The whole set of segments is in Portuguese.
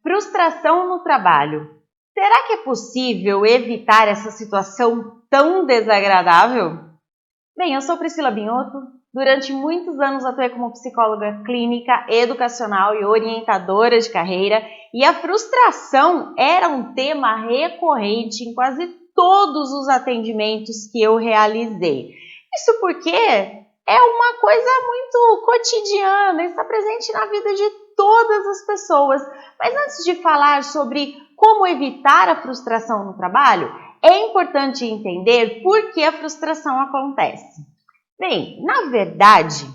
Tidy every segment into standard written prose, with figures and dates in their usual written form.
Frustração no trabalho. Será que é possível evitar essa situação tão desagradável? Bem, eu sou Priscila Binotto. Durante muitos anos atuei como psicóloga clínica, educacional e orientadora de carreira, e a frustração era um tema recorrente em quase todos os atendimentos que eu realizei. Isso porque é uma coisa muito cotidiana, está presente na vida de todas as pessoas. Mas antes de falar sobre como evitar a frustração no trabalho, é importante entender por que a frustração acontece. Bem, na verdade,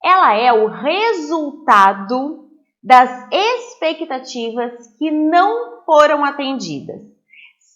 ela é o resultado das expectativas que não foram atendidas.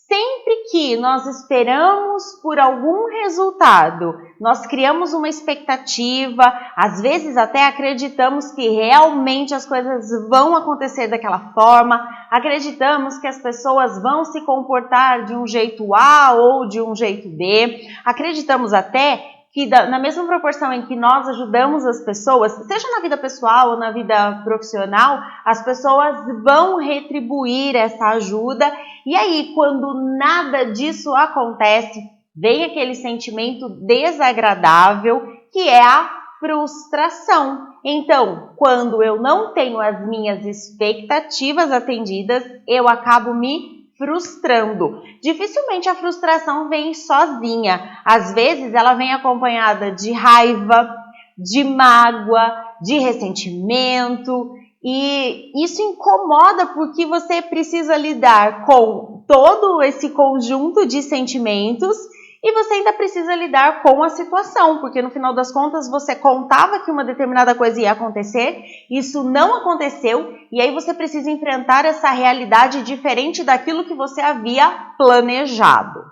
Sempre que nós esperamos por algum resultado, nós criamos uma expectativa, às vezes até acreditamos que realmente as coisas vão acontecer daquela forma, acreditamos que as pessoas vão se comportar de um jeito A ou de um jeito B, acreditamos até que na mesma proporção em que nós ajudamos as pessoas, seja na vida pessoal ou na vida profissional, as pessoas vão retribuir essa ajuda. E aí, quando nada disso acontece, vem aquele sentimento desagradável que é a frustração. Então, quando eu não tenho as minhas expectativas atendidas, eu acabo me frustrando. Dificilmente a frustração vem sozinha. Às vezes ela vem acompanhada de raiva, de mágoa, de ressentimento, e isso incomoda porque você precisa lidar com todo esse conjunto de sentimentos e você ainda precisa lidar com a situação, porque no final das contas você contava que uma determinada coisa ia acontecer, isso não aconteceu, e aí você precisa enfrentar essa realidade diferente daquilo que você havia planejado.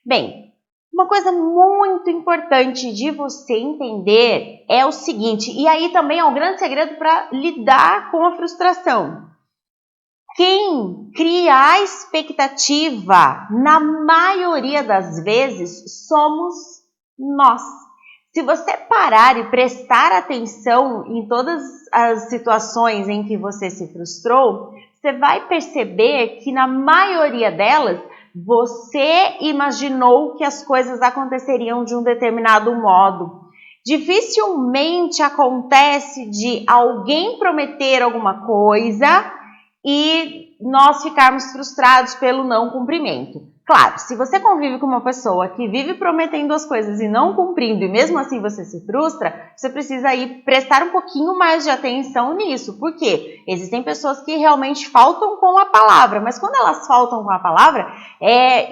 Bem, uma coisa muito importante de você entender é o seguinte, e aí também é um grande segredo para lidar com a frustração. Quem cria a expectativa, na maioria das vezes, somos nós. Se você parar e prestar atenção em todas as situações em que você se frustrou, você vai perceber que na maioria delas, você imaginou que as coisas aconteceriam de um determinado modo. Dificilmente acontece de alguém prometer alguma coisa e nós ficarmos frustrados pelo não cumprimento. Claro, se você convive com uma pessoa que vive prometendo as coisas e não cumprindo, e mesmo assim você se frustra, você precisa aí prestar um pouquinho mais de atenção nisso. Por quê? Existem pessoas que realmente faltam com a palavra, mas quando elas faltam com a palavra,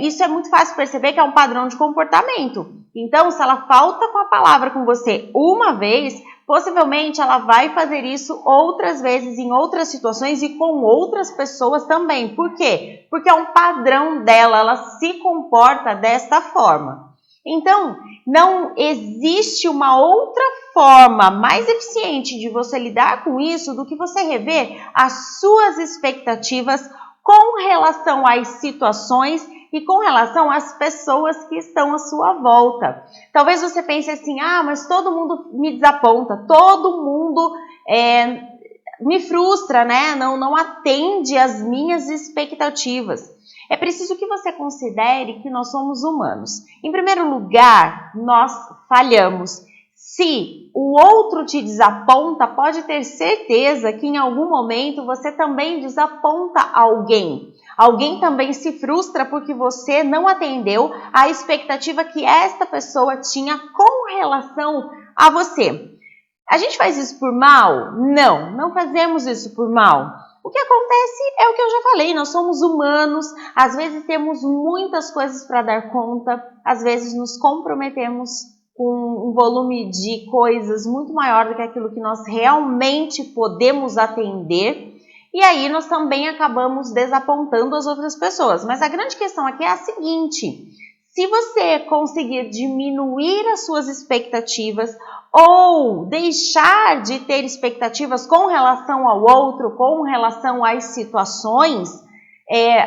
isso é muito fácil perceber que é um padrão de comportamento. Então, se ela falta com a palavra com você uma vez, possivelmente ela vai fazer isso outras vezes em outras situações e com outras pessoas também. Por quê? Porque é um padrão dela, ela se comporta desta forma. Então, não existe uma outra forma mais eficiente de você lidar com isso do que você rever as suas expectativas com relação às situações e com relação às pessoas que estão à sua volta. Talvez você pense assim, mas todo mundo me desaponta, todo mundo me frustra, né? Não atende às minhas expectativas. É preciso que você considere que nós somos humanos. Em primeiro lugar, nós falhamos. Se o outro te desaponta, pode ter certeza que em algum momento você também desaponta alguém. Alguém também se frustra porque você não atendeu a expectativa que esta pessoa tinha com relação a você. A gente faz isso por mal? Não fazemos isso por mal. O que acontece é o que eu já falei, nós somos humanos, às vezes temos muitas coisas para dar conta, às vezes nos comprometemos com um volume de coisas muito maior do que aquilo que nós realmente podemos atender. E aí nós também acabamos desapontando as outras pessoas. Mas a grande questão aqui é a seguinte: se você conseguir diminuir as suas expectativas ou deixar de ter expectativas com relação ao outro, com relação às situações,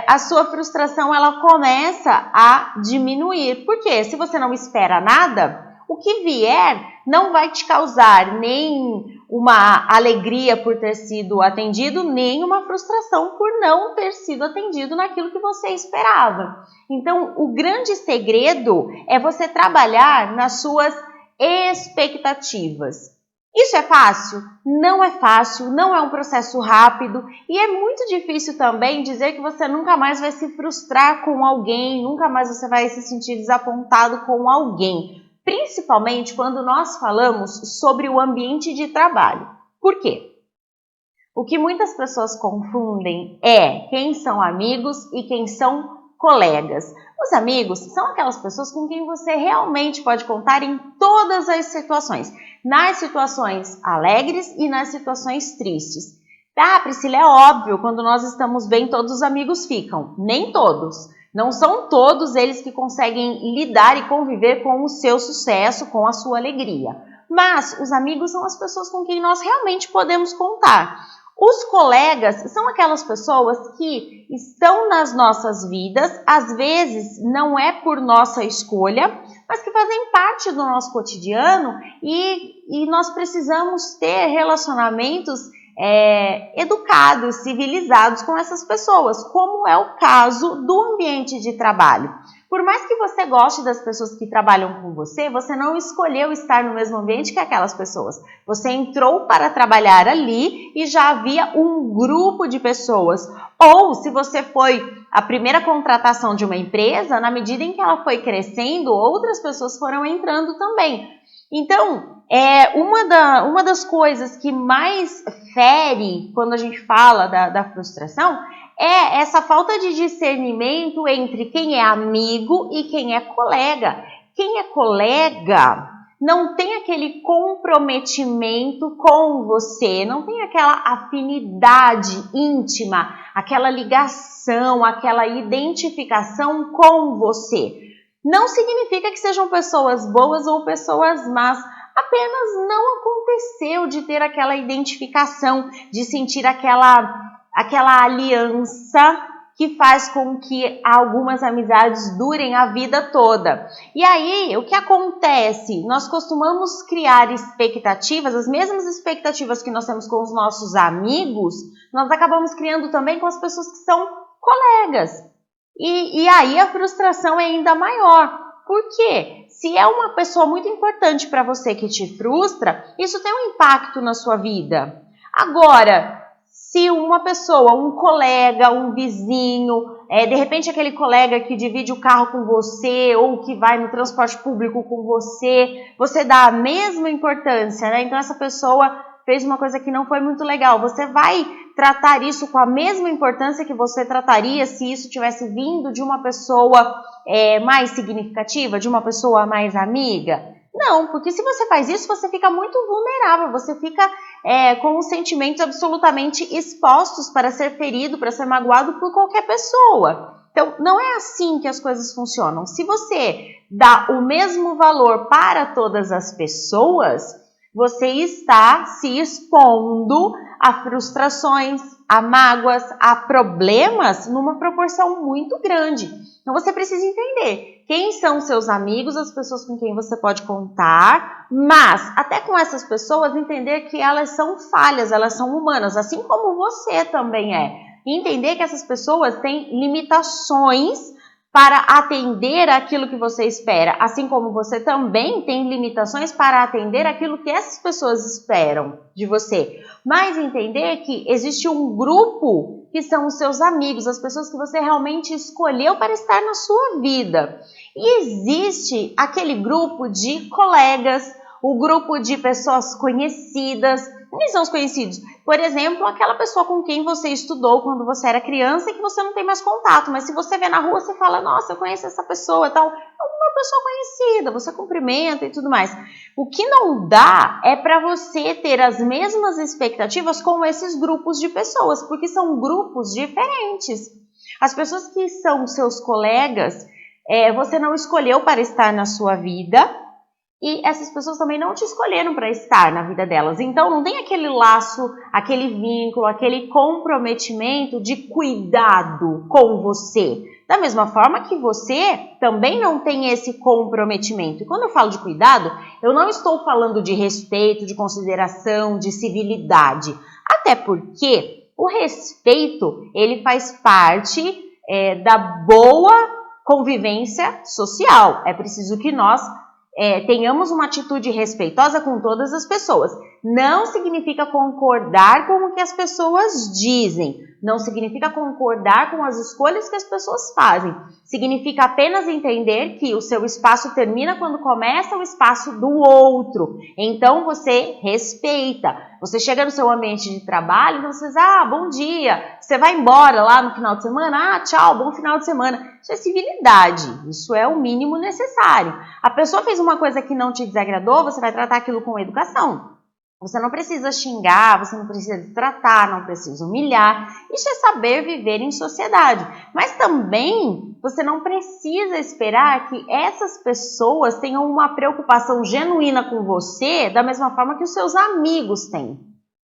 a sua frustração ela começa a diminuir. Por quê? Se você não espera nada, o que vier não vai te causar nem uma alegria por ter sido atendido, nem uma frustração por não ter sido atendido naquilo que você esperava. Então, o grande segredo é você trabalhar nas suas expectativas. Isso é fácil? Não é fácil, não é um processo rápido e é muito difícil também dizer que você nunca mais vai se frustrar com alguém, nunca mais você vai se sentir desapontado com alguém, principalmente quando nós falamos sobre o ambiente de trabalho. Por quê? O que muitas pessoas confundem é quem são amigos e quem são colegas. Os amigos são aquelas pessoas com quem você realmente pode contar em todas as situações. Nas situações alegres e nas situações tristes. Tá, Priscila, é óbvio, quando nós estamos bem, todos os amigos ficam. Nem todos. Não são todos eles que conseguem lidar e conviver com o seu sucesso, com a sua alegria. Mas os amigos são as pessoas com quem nós realmente podemos contar. Os colegas são aquelas pessoas que estão nas nossas vidas, às vezes não é por nossa escolha, mas que fazem parte do nosso cotidiano e nós precisamos ter relacionamentos educados, civilizados com essas pessoas, como é o caso do ambiente de trabalho. Por mais que você goste das pessoas que trabalham com você, você não escolheu estar no mesmo ambiente que aquelas pessoas. Você entrou para trabalhar ali e já havia um grupo de pessoas. Ou se você foi a primeira contratação de uma empresa, na medida em que ela foi crescendo, outras pessoas foram entrando também. Então, uma das coisas que mais fere quando a gente fala da frustração é essa falta de discernimento entre quem é amigo e quem é colega. Quem é colega não tem aquele comprometimento com você, não tem aquela afinidade íntima, aquela ligação, aquela identificação com você. Não significa que sejam pessoas boas ou pessoas más, apenas não aconteceu de ter aquela identificação, de sentir aquela aliança que faz com que algumas amizades durem a vida toda. E aí, o que acontece? Nós costumamos criar expectativas, as mesmas expectativas que nós temos com os nossos amigos, nós acabamos criando também com as pessoas que são colegas. E aí a frustração é ainda maior. Por quê? Se é uma pessoa muito importante para você que te frustra, isso tem um impacto na sua vida. Agora, se uma pessoa, um colega, um vizinho, de repente aquele colega que divide o carro com você ou que vai no transporte público com você dá a mesma importância, né? Então essa pessoa fez uma coisa que não foi muito legal. Você vai tratar isso com a mesma importância que você trataria se isso tivesse vindo de uma pessoa mais significativa, de uma pessoa mais amiga? Não, porque se você faz isso, você fica muito vulnerável, você fica com os sentimentos absolutamente expostos para ser ferido, para ser magoado por qualquer pessoa. Então, não é assim que as coisas funcionam. Se você dá o mesmo valor para todas as pessoas, você está se expondo a frustrações, a mágoas, a problemas numa proporção muito grande. Então você precisa entender quem são seus amigos, as pessoas com quem você pode contar, mas até com essas pessoas entender que elas são falhas, elas são humanas, assim como você também é. E entender que essas pessoas têm limitações para atender aquilo que você espera, assim como você também tem limitações para atender aquilo que essas pessoas esperam de você. Mas entender que existe um grupo que são os seus amigos, as pessoas que você realmente escolheu para estar na sua vida. E existe aquele grupo de colegas, o grupo de pessoas conhecidas. Quem são os conhecidos? Por exemplo, aquela pessoa com quem você estudou quando você era criança e que você não tem mais contato, mas se você vê na rua, você fala, nossa, eu conheço essa pessoa, então, é uma pessoa conhecida, você cumprimenta e tudo mais. O que não dá é para você ter as mesmas expectativas com esses grupos de pessoas, porque são grupos diferentes. As pessoas que são seus colegas, você não escolheu para estar na sua vida, E essas pessoas também não te escolheram para estar na vida delas. Então, não tem aquele laço, aquele vínculo, aquele comprometimento de cuidado com você. Da mesma forma que você também não tem esse comprometimento. E quando eu falo de cuidado, eu não estou falando de respeito, de consideração, de civilidade. Até porque o respeito, ele faz parte da boa convivência social. É preciso que nós tenhamos uma atitude respeitosa com todas as pessoas. Não significa concordar com o que as pessoas dizem, não significa concordar com as escolhas que as pessoas fazem. Significa apenas entender que o seu espaço termina quando começa o espaço do outro. Então você respeita. Você chega no seu ambiente de trabalho, então você diz, bom dia. Você vai embora lá no final de semana, tchau, bom final de semana. Isso é civilidade, isso é o mínimo necessário. A pessoa fez uma coisa que não te desagradou, você vai tratar aquilo com educação. Você não precisa xingar, você não precisa tratar, não precisa humilhar. Isso é saber viver em sociedade. Mas também você não precisa esperar que essas pessoas tenham uma preocupação genuína com você da mesma forma que os seus amigos têm,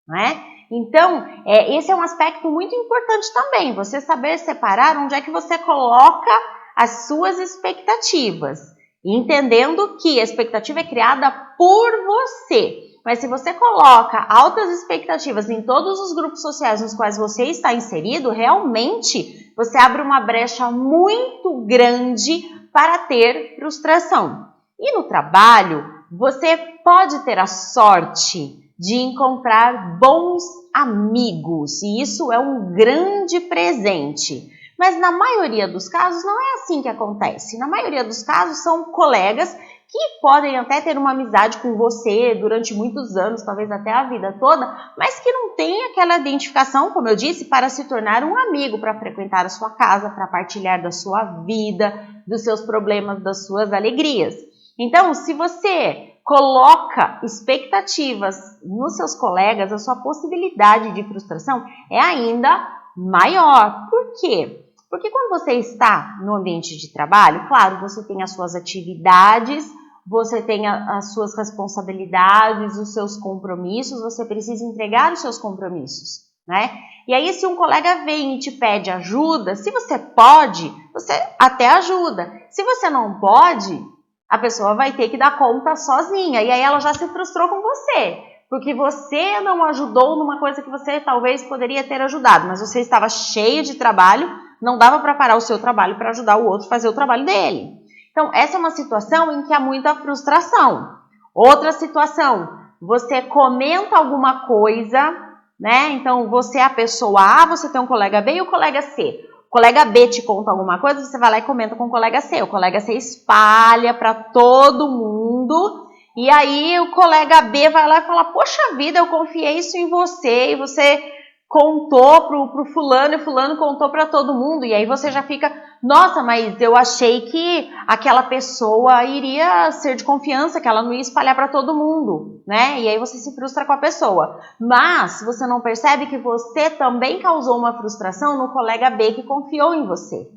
não é? Então, esse é um aspecto muito importante também, você saber separar onde é que você coloca as suas expectativas, entendendo que a expectativa é criada por você. Mas se você coloca altas expectativas em todos os grupos sociais nos quais você está inserido, realmente você abre uma brecha muito grande para ter frustração. E no trabalho, você pode ter a sorte de encontrar bons amigos, e isso é um grande presente. Mas na maioria dos casos não é assim que acontece. Na maioria dos casos são colegas que podem até ter uma amizade com você durante muitos anos, talvez até a vida toda, mas que não tem aquela identificação, como eu disse, para se tornar um amigo, para frequentar a sua casa, para partilhar da sua vida, dos seus problemas, das suas alegrias. Então, se você coloca expectativas nos seus colegas, a sua possibilidade de frustração é ainda maior. Por quê? Porque quando você está no ambiente de trabalho, claro, você tem as suas atividades, você tem as suas responsabilidades, os seus compromissos, você precisa entregar os seus compromissos, né? E aí, se um colega vem e te pede ajuda, se você pode, você até ajuda. Se você não pode, a pessoa vai ter que dar conta sozinha. E aí ela já se frustrou com você, porque você não ajudou numa coisa que você talvez poderia ter ajudado, mas você estava cheio de trabalho, não dava para parar o seu trabalho para ajudar o outro a fazer o trabalho dele. Então, essa é uma situação em que há muita frustração. Outra situação, você comenta alguma coisa, né? Então, você é a pessoa A, você tem um colega B e o colega C. O colega B te conta alguma coisa, você vai lá e comenta com o colega C. O colega C espalha para todo mundo. E aí, o colega B vai lá e fala, poxa vida, eu confiei isso em você e você contou pro fulano e fulano contou para todo mundo. E aí você já fica, nossa, mas eu achei que aquela pessoa iria ser de confiança, que ela não ia espalhar para todo mundo, né? E aí você se frustra com a pessoa. Mas você não percebe que você também causou uma frustração no colega B que confiou em você,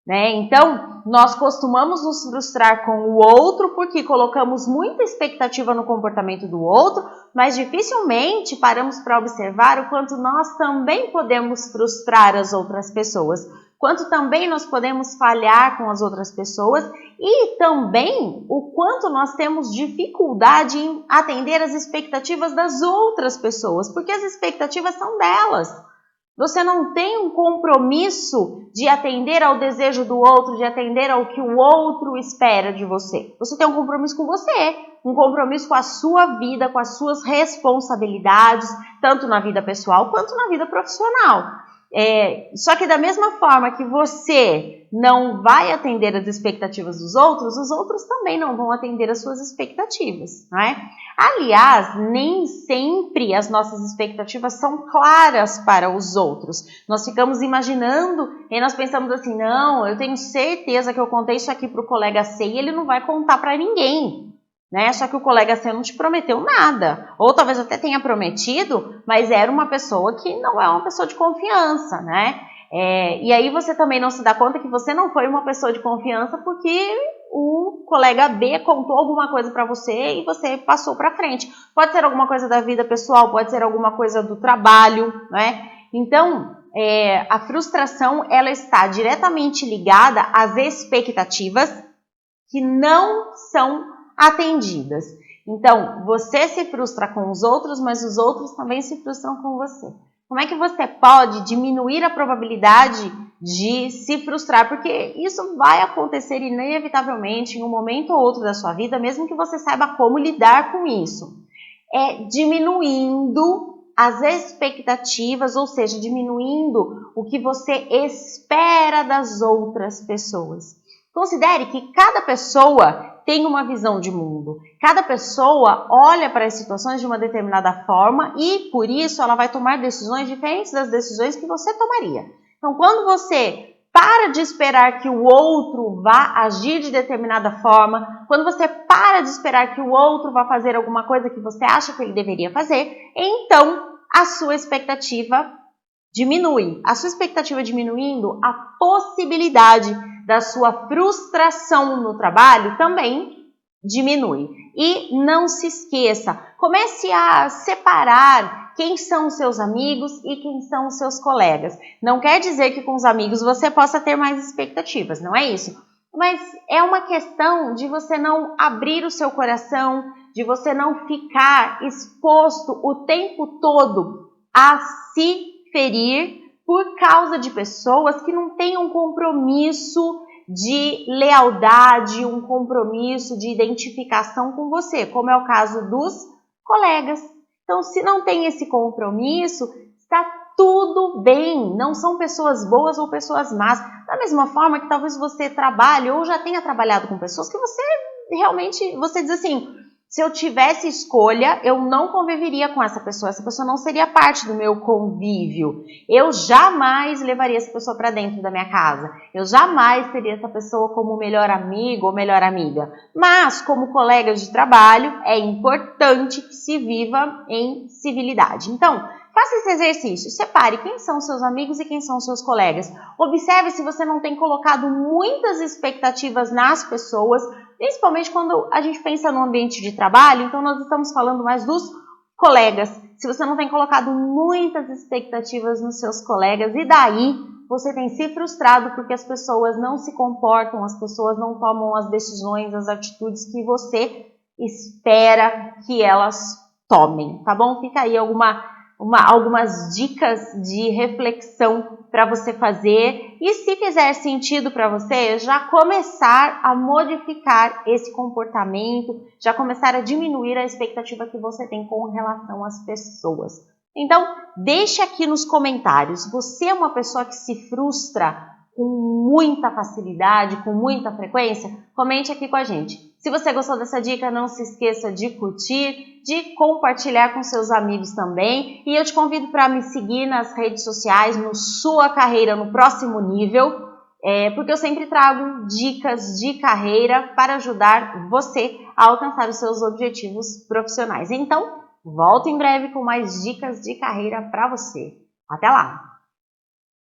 né? Então, nós costumamos nos frustrar com o outro porque colocamos muita expectativa no comportamento do outro, mas dificilmente paramos para observar o quanto nós também podemos frustrar as outras pessoas, quanto também nós podemos falhar com as outras pessoas e também o quanto nós temos dificuldade em atender as expectativas das outras pessoas, porque as expectativas são delas. Você não tem um compromisso de atender ao desejo do outro, de atender ao que o outro espera de você. Você tem um compromisso com você, um compromisso com a sua vida, com as suas responsabilidades, tanto na vida pessoal quanto na vida profissional. Só que da mesma forma que você não vai atender as expectativas dos outros, os outros também não vão atender as suas expectativas, não é? Aliás, nem sempre as nossas expectativas são claras para os outros. Nós ficamos imaginando e nós pensamos assim, não, eu tenho certeza que eu contei isso aqui para o colega C e ele não vai contar para ninguém, né? Só que o colega C não te prometeu nada. Ou talvez até tenha prometido, mas era uma pessoa que não é uma pessoa de confiança, né? E aí você também não se dá conta que você não foi uma pessoa de confiança porque o colega B contou alguma coisa para você e você passou para frente. Pode ser alguma coisa da vida pessoal, pode ser alguma coisa do trabalho, né? Então, a frustração, ela está diretamente ligada às expectativas que não são atendidas. Então, você se frustra com os outros, mas os outros também se frustram com você. Como é que você pode diminuir a probabilidade de se frustrar? Porque isso vai acontecer inevitavelmente em um momento ou outro da sua vida, mesmo que você saiba como lidar com isso. É diminuindo as expectativas, ou seja, diminuindo o que você espera das outras pessoas. Considere que cada pessoa tem uma visão de mundo. Cada pessoa olha para as situações de uma determinada forma e, por isso, ela vai tomar decisões diferentes das decisões que você tomaria. Então, quando você para de esperar que o outro vá agir de determinada forma, quando você para de esperar que o outro vá fazer alguma coisa que você acha que ele deveria fazer, então a sua expectativa diminui. A sua expectativa diminuindo, a possibilidade da sua frustração no trabalho também diminui. E não se esqueça, comece a separar quem são os seus amigos e quem são os seus colegas. Não quer dizer que com os amigos você possa ter mais expectativas, não é isso. Mas é uma questão de você não abrir o seu coração, de você não ficar exposto o tempo todo a se ferir por causa de pessoas que não têm um compromisso de lealdade, um compromisso de identificação com você, como é o caso dos colegas. Então, se não tem esse compromisso, está tudo bem, não são pessoas boas ou pessoas más. Da mesma forma que talvez você trabalhe ou já tenha trabalhado com pessoas que você realmente, você diz assim, se eu tivesse escolha, eu não conviveria com essa pessoa não seria parte do meu convívio. Eu jamais levaria essa pessoa para dentro da minha casa. Eu jamais teria essa pessoa como melhor amigo ou melhor amiga. Mas, como colegas de trabalho, é importante que se viva em civilidade. Então, faça esse exercício, separe quem são seus amigos e quem são seus colegas. Observe se você não tem colocado muitas expectativas nas pessoas, principalmente quando a gente pensa no ambiente de trabalho, então nós estamos falando mais dos colegas. Se você não tem colocado muitas expectativas nos seus colegas e daí você tem se frustrado porque as pessoas não se comportam, as pessoas não tomam as decisões, as atitudes que você espera que elas tomem, tá bom? Fica aí algumas dicas de reflexão para você fazer e se fizer sentido para você, já começar a modificar esse comportamento, já começar a diminuir a expectativa que você tem com relação às pessoas. Então, deixe aqui nos comentários, você é uma pessoa que se frustra com muita facilidade, com muita frequência? Comente aqui com a gente. Se você gostou dessa dica, não se esqueça de curtir, de compartilhar com seus amigos também. E eu te convido para me seguir nas redes sociais, no Sua Carreira no Próximo Nível, porque eu sempre trago dicas de carreira para ajudar você a alcançar os seus objetivos profissionais. Então, volto em breve com mais dicas de carreira para você. Até lá!